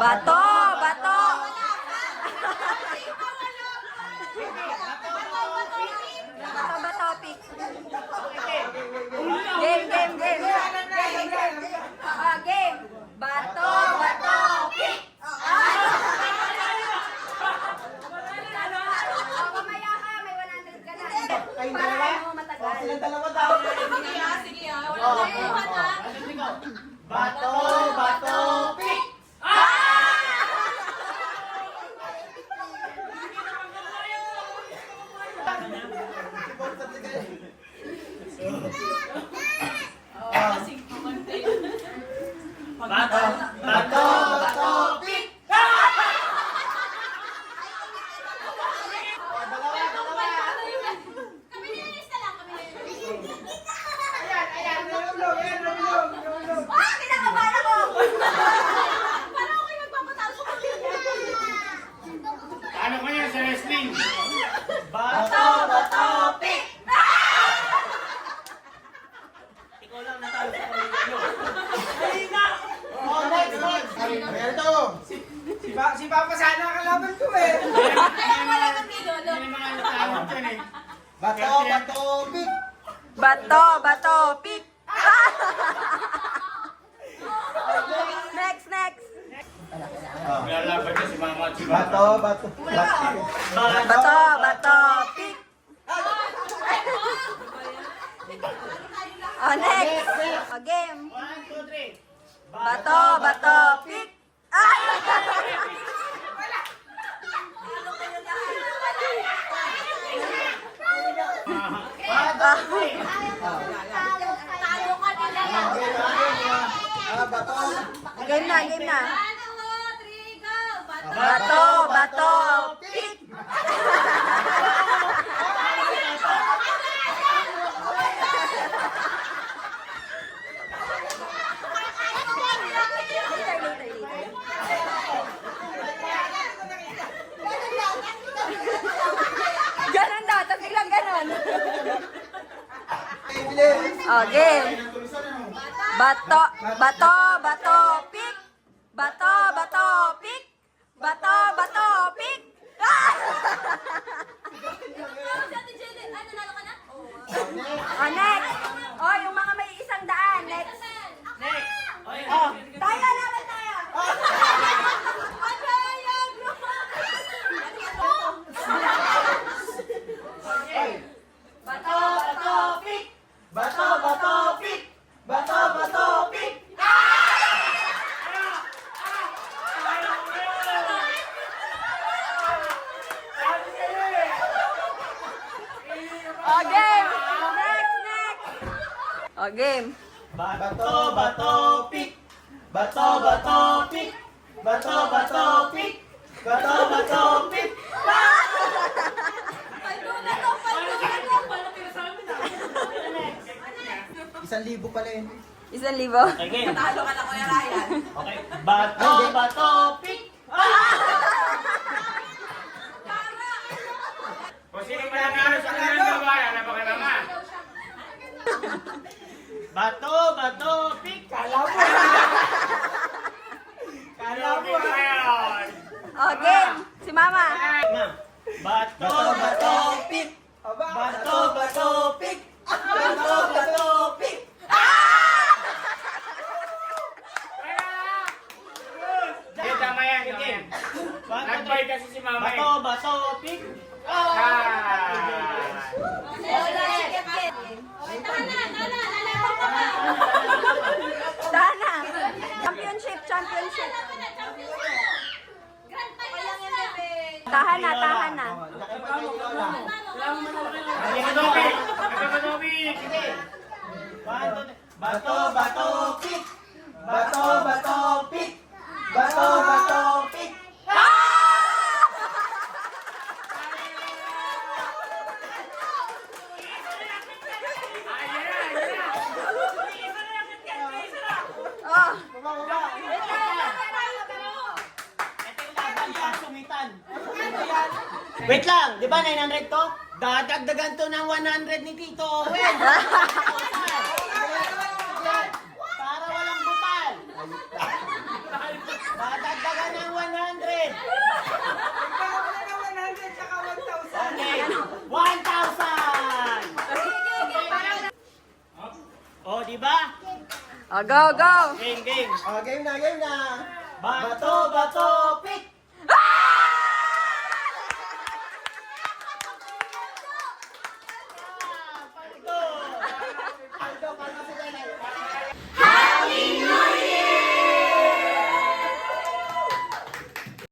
Bato, bato. Bato, bato, pick. Game, game, game. Game. Bato, bato, pick. Mamaya ka, may 100 ka na. Para mo matagal. Silang dalawa daw. Sige ah. Wala na yung ha. Bato, bato, pick! Bato, bato, bato, pick! Kami nililista lang. Kami nililista. Ayan, nalulog, ayan, nalulog, nalulog. Kinakabahan ako. Parang ako'y magpapatalo sa kapilya. Ano ko yan sa wrestling? Bato, bato, pick! Ikaw lang natalo sa pamilya. Oh, next, next! Alberto! Si Papa sana kalaban ko eh! Kaya wala kang kilolo. Hindi naman kayo tawag dyan eh. Bato, bato, pick! Bato, bato, pick. Next, next. Lalaban niya si Mama at si Bato, bato. Bato, bato, pick. Oh, next. Oh, game. 1, 2, 3. Bato, bato, pick. Talo ka nila. Bato. Game na, game na. 1, 2, 3, go. Bato, bato, pick. Ganon daw, tapos biglang ganon. Oh, game. Bato, bato, bato, pick. Bato, bato, pick. Bato, bato, pick. Nanalo ka na? Oh, next. Oh, yung mga may 100. Next. Oh, tayo, laban tayo. Bato, bato, pick. Bato, bato, pick! Bato, bato, pick! Oh, game. Next, next. Oh, game. Bato, bato, pick! Bato, bato, pick! Bato, bato, pick! Bato, bato, pick! Isang libo pala yun. 1,000. Okay. Talo ka na, Kuya Ryan. Okay. Bato, bato, pick! Kung sino pa nanalo sa kanilang gawa, alam ba ka naman? Bato, bato, pick! Kala mo! Kala mo! Ngayon. Oh, game. Si Mama. Bato, bato, pick! Bato, bato, pick! Bato, bato, pick! Hindi, tama yan, tama yan. Nag-buy kasi si Mama eh. Bato, bato, pick! Dana. Championship, championship. Tahan na, tahan na. Nagkakadobik! Nagkakadobik! Bato, bato, pick! Bato, bato, pick! Bato, bato, pick! Oh. Wait lang, di ba 900 to? Dadagdagan to ng 100 ni Tito Owen. Para walang butal. Dadagdagan ng 100. Nagkakaroon na ng 100 tsaka 1,000. Okay. 1,000. Oh, di ba? Oh, go, go! Game, game. Oh, game na, game na. Bato, bato,